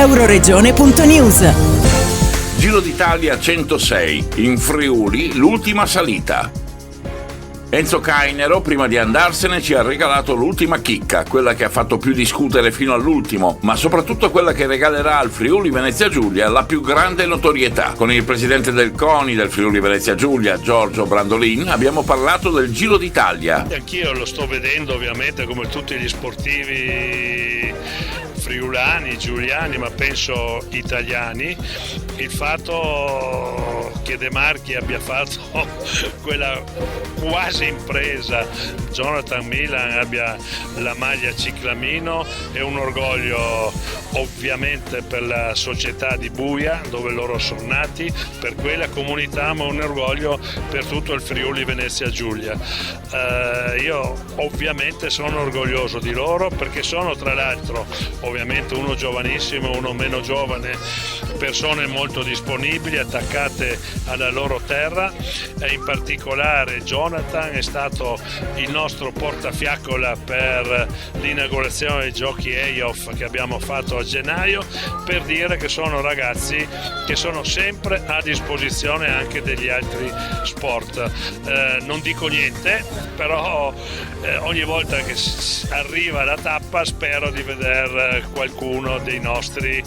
Euroregione.news. Giro d'Italia 106, in Friuli l'ultima salita. Enzo Cainero, prima di andarsene, ci ha regalato l'ultima chicca, quella che ha fatto più discutere fino all'ultimo, ma soprattutto quella che regalerà al Friuli Venezia Giulia la più grande notorietà. Con il presidente del CONI del Friuli Venezia Giulia, Giorgio Brandolin, abbiamo parlato del Giro d'Italia. Anch'io lo sto vedendo, ovviamente, come tutti gli sportivi friulani, giuliani, ma penso italiani, il fatto che De Marchi abbia fatto quella quasi impresa, Jonathan Milan abbia la maglia ciclamino, è un orgoglio ovviamente per la società di Buia, dove loro sono nati, per quella comunità, ma un orgoglio per tutto il Friuli Venezia Giulia. Io ovviamente sono orgoglioso di loro, perché sono, tra l'altro, ovviamente uno giovanissimo, uno meno giovane, persone molto disponibili, attaccate alla loro terra, e in particolare Jonathan è stato il nostro portafiaccola per l'inaugurazione dei giochi EIOF che abbiamo fatto a gennaio, per dire che sono ragazzi che sono sempre a disposizione anche degli altri sport. Non dico niente, però ogni volta che arriva la tappa spero di vedere qualcuno dei nostri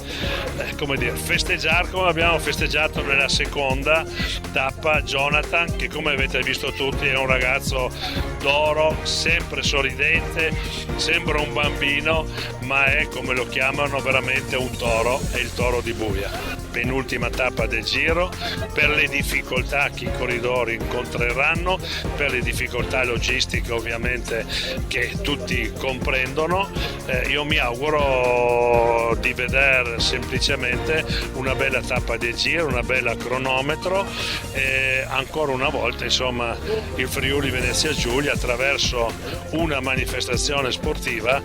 festeggiare come abbiamo festeggiato nella seconda tappa Jonathan, che come avete visto tutti è un ragazzo d'oro, sempre sorridente, sembra un bambino, ma è, come lo chiamano, veramente un toro, è il toro di Buia. Penultima tappa del Giro, per le difficoltà che i corridori incontreranno, per le difficoltà logistiche ovviamente che tutti comprendono, io mi auguro di vedere semplicemente una bella tappa del Giro, una bella cronometro, e ancora una volta insomma il Friuli Venezia Giulia, attraverso una manifestazione sportiva,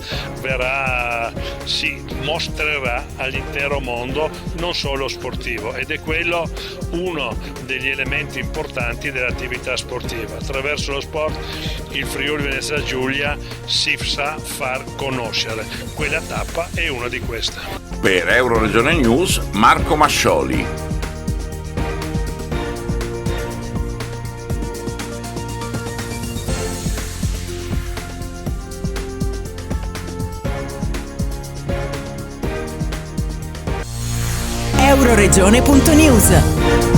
mostrerà all'intero mondo, non solo sportivo, ed è quello uno degli elementi importanti dell'attività sportiva. Attraverso lo sport il Friuli Venezia Giulia si sa far conoscere. Quella tappa è una di queste. Per Euroregione News, Marco Mascioli. Euroregione.news.